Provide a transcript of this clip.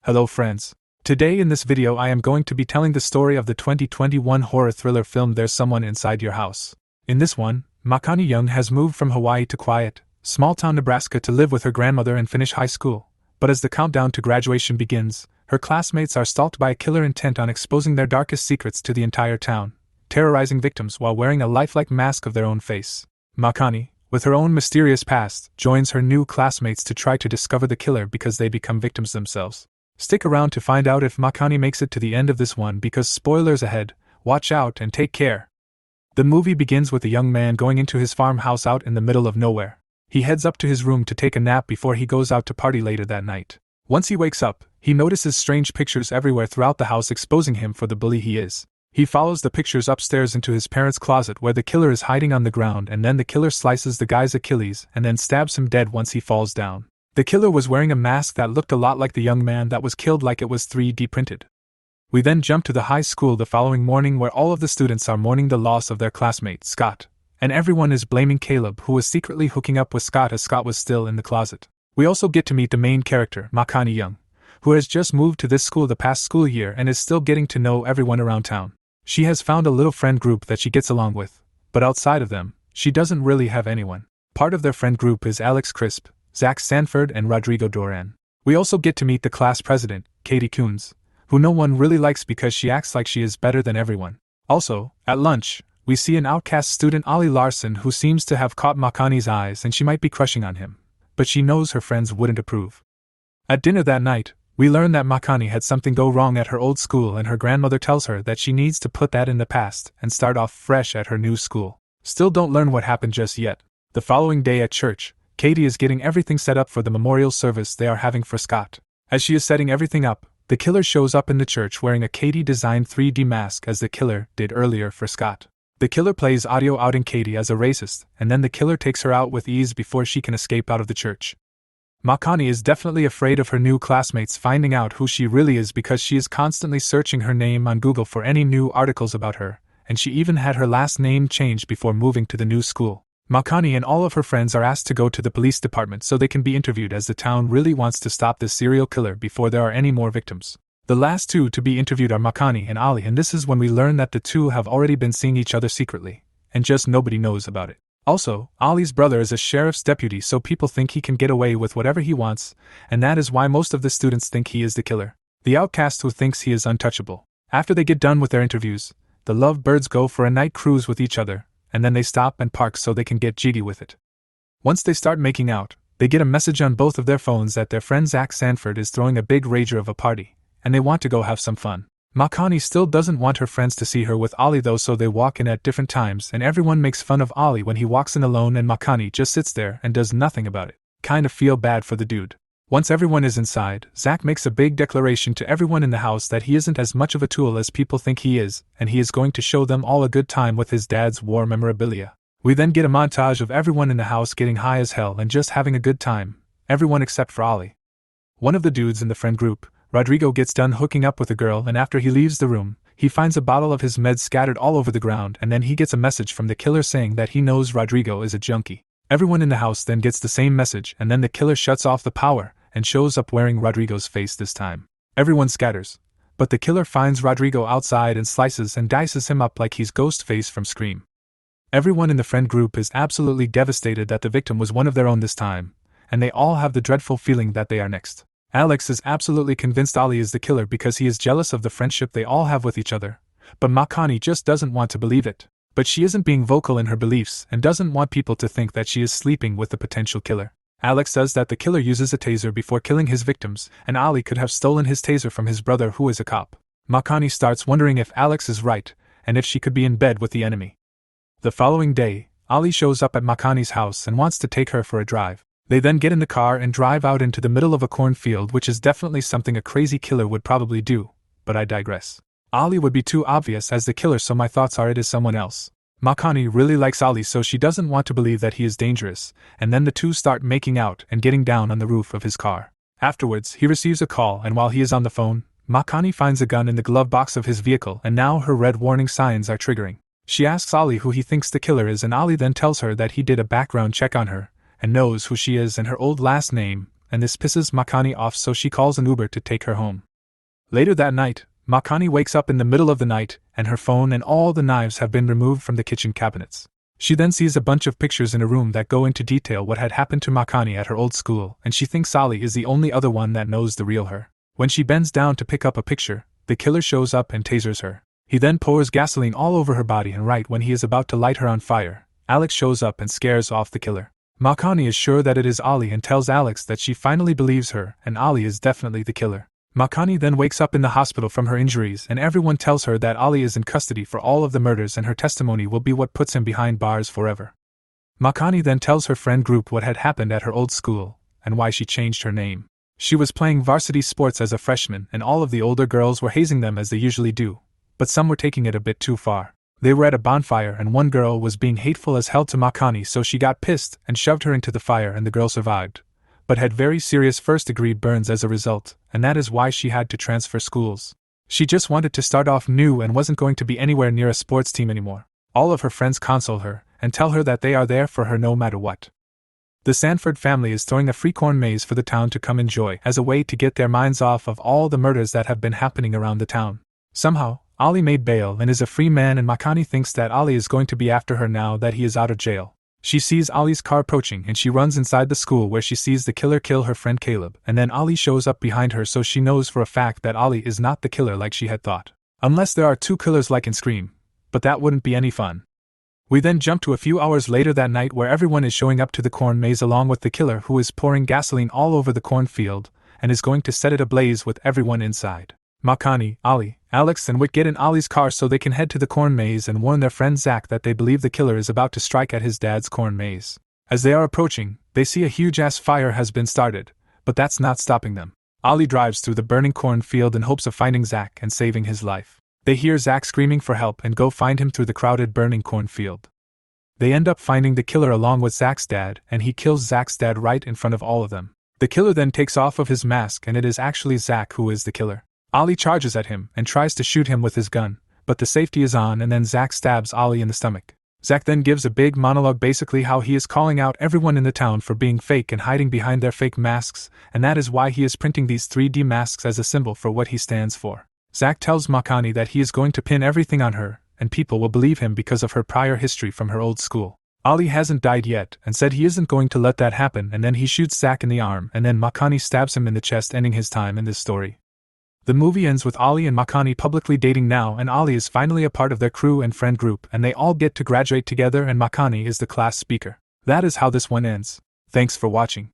Hello friends. Today in this video I am going to be telling the story of the 2021 horror thriller film There's Someone Inside Your House. In this one, Makani Young has moved from Hawaii to quiet, small-town Nebraska to live with her grandmother and finish high school. But as the countdown to graduation begins, her classmates are stalked by a killer intent on exposing their darkest secrets to the entire town, terrorizing victims while wearing a lifelike mask of their own face. Makani, with her own mysterious past, joins her new classmates to try to discover the killer because they become victims themselves. Stick around to find out if Makani makes it to the end of this one because spoilers ahead. Watch out and take care. The movie begins with a young man going into his farmhouse out in the middle of nowhere. He heads up to his room to take a nap before he goes out to party later that night. Once he wakes up, he notices strange pictures everywhere throughout the house exposing him for the bully he is. He follows the pictures upstairs into his parents' closet where the killer is hiding on the ground, and then the killer slices the guy's Achilles and then stabs him dead once he falls down. The killer was wearing a mask that looked a lot like the young man that was killed, like it was 3D printed. We then jump to the high school the following morning where all of the students are mourning the loss of their classmate, Scott, and everyone is blaming Caleb, who was secretly hooking up with Scott as Scott was still in the closet. We also get to meet the main character, Makani Young, who has just moved to this school the past school year and is still getting to know everyone around town. She has found a little friend group that she gets along with, but outside of them, she doesn't really have anyone. Part of their friend group is Alex Crisp, Zach Sanford, and Rodrigo Duran. We also get to meet the class president, Katie Coons, who no one really likes because she acts like she is better than everyone. Also, at lunch, we see an outcast student, Ollie Larson, who seems to have caught Makani's eyes and she might be crushing on him, but she knows her friends wouldn't approve. At dinner that night, we learn that Makani had something go wrong at her old school and her grandmother tells her that she needs to put that in the past and start off fresh at her new school. Still don't learn what happened just yet. The following day at church, Katie is getting everything set up for the memorial service they are having for Scott. As she is setting everything up, the killer shows up in the church wearing a Katie-designed 3D mask as the killer did earlier for Scott. The killer plays audio outing Katie as a racist, and then the killer takes her out with ease before she can escape out of the church. Makani is definitely afraid of her new classmates finding out who she really is because she is constantly searching her name on Google for any new articles about her, and she even had her last name changed before moving to the new school. Makani and all of her friends are asked to go to the police department so they can be interviewed as the town really wants to stop this serial killer before there are any more victims. The last two to be interviewed are Makani and Ollie, and this is when we learn that the two have already been seeing each other secretly, and just nobody knows about it. Also, Ollie's brother is a sheriff's deputy, so people think he can get away with whatever he wants, and that is why most of the students think he is the killer, the outcast who thinks he is untouchable. After they get done with their interviews, the lovebirds go for a night cruise with each other, and then they stop and park so they can get jiggy with it. Once they start making out, they get a message on both of their phones that their friend Zach Sanford is throwing a big rager of a party, and they want to go have some fun. Makani still doesn't want her friends to see her with Ollie though, so they walk in at different times and everyone makes fun of Ollie when he walks in alone and Makani just sits there and does nothing about it. Kinda feel bad for the dude. Once everyone is inside, Zach makes a big declaration to everyone in the house that he isn't as much of a tool as people think he is, and he is going to show them all a good time with his dad's war memorabilia. We then get a montage of everyone in the house getting high as hell and just having a good time, everyone except for Ollie. One of the dudes in the friend group, Rodrigo, gets done hooking up with a girl, and after he leaves the room, he finds a bottle of his meds scattered all over the ground, and then he gets a message from the killer saying that he knows Rodrigo is a junkie. Everyone in the house then gets the same message, and then the killer shuts off the power and shows up wearing Rodrigo's face this time. Everyone scatters, but the killer finds Rodrigo outside and slices and dices him up like he's Ghostface from Scream. Everyone in the friend group is absolutely devastated that the victim was one of their own this time, and they all have the dreadful feeling that they are next. Alex is absolutely convinced Ollie is the killer because he is jealous of the friendship they all have with each other, but Makani just doesn't want to believe it. But she isn't being vocal in her beliefs and doesn't want people to think that she is sleeping with the potential killer. Alex says that the killer uses a taser before killing his victims, and Ollie could have stolen his taser from his brother who is a cop. Makani starts wondering if Alex is right, and if she could be in bed with the enemy. The following day, Ollie shows up at Makani's house and wants to take her for a drive. They then get in the car and drive out into the middle of a cornfield, which is definitely something a crazy killer would probably do, but I digress. Ollie would be too obvious as the killer, so my thoughts are it is someone else. Makani really likes Ollie, so she doesn't want to believe that he is dangerous, and then the two start making out and getting down on the roof of his car. Afterwards, he receives a call, and while he is on the phone, Makani finds a gun in the glove box of his vehicle, and now her red warning signs are triggering. She asks Ollie who he thinks the killer is, and Ollie then tells her that he did a background check on her, and knows who she is and her old last name, and this pisses Makani off, so she calls an Uber to take her home. Later that night, Makani wakes up in the middle of the night, and her phone and all the knives have been removed from the kitchen cabinets. She then sees a bunch of pictures in a room that go into detail what had happened to Makani at her old school, and she thinks Ali is the only other one that knows the real her. When she bends down to pick up a picture, the killer shows up and tasers her. He then pours gasoline all over her body, and right when he is about to light her on fire, Alex shows up and scares off the killer. Makani is sure that it is Ali and tells Alex that she finally believes her, and Ali is definitely the killer. Makani then wakes up in the hospital from her injuries, and everyone tells her that Ali is in custody for all of the murders and her testimony will be what puts him behind bars forever. Makani then tells her friend group what had happened at her old school, and why she changed her name. She was playing varsity sports as a freshman, and all of the older girls were hazing them as they usually do, but some were taking it a bit too far. They were at a bonfire and one girl was being hateful as hell to Makani, so she got pissed and shoved her into the fire, and the girl survived, but had very serious first-degree burns as a result, and that is why she had to transfer schools. She just wanted to start off new and wasn't going to be anywhere near a sports team anymore. All of her friends console her and tell her that they are there for her no matter what. The Sanford family is throwing a free corn maze for the town to come enjoy as a way to get their minds off of all the murders that have been happening around the town. Somehow, Ali made bail and is a free man, and Makani thinks that Ali is going to be after her now that he is out of jail. She sees Ali's car approaching and she runs inside the school where she sees the killer kill her friend Caleb, and then Ali shows up behind her, so she knows for a fact that Ali is not the killer like she had thought. Unless there are two killers like in Scream, but that wouldn't be any fun. We then jump to a few hours later that night where everyone is showing up to the corn maze along with the killer, who is pouring gasoline all over the cornfield and is going to set it ablaze with everyone inside. Makani, Ali, Alex and Wick get in Ali's car so they can head to the corn maze and warn their friend Zach that they believe the killer is about to strike at his dad's corn maze. As they are approaching, they see a huge-ass fire has been started, but that's not stopping them. Ali drives through the burning cornfield in hopes of finding Zach and saving his life. They hear Zach screaming for help and go find him through the crowded burning cornfield. They end up finding the killer along with Zach's dad, and he kills Zach's dad right in front of all of them. The killer then takes off of his mask, and it is actually Zach who is the killer. Ali charges at him and tries to shoot him with his gun, but the safety is on, and then Zach stabs Ali in the stomach. Zach then gives a big monologue basically how he is calling out everyone in the town for being fake and hiding behind their fake masks, and that is why he is printing these 3D masks as a symbol for what he stands for. Zach tells Makani that he is going to pin everything on her, and people will believe him because of her prior history from her old school. Ali hasn't died yet and said he isn't going to let that happen, and then he shoots Zach in the arm, and then Makani stabs him in the chest, ending his time in this story. The movie ends with Ali and Makani publicly dating now, and Ali is finally a part of their crew and friend group, and they all get to graduate together, and Makani is the class speaker. That is how this one ends. Thanks for watching.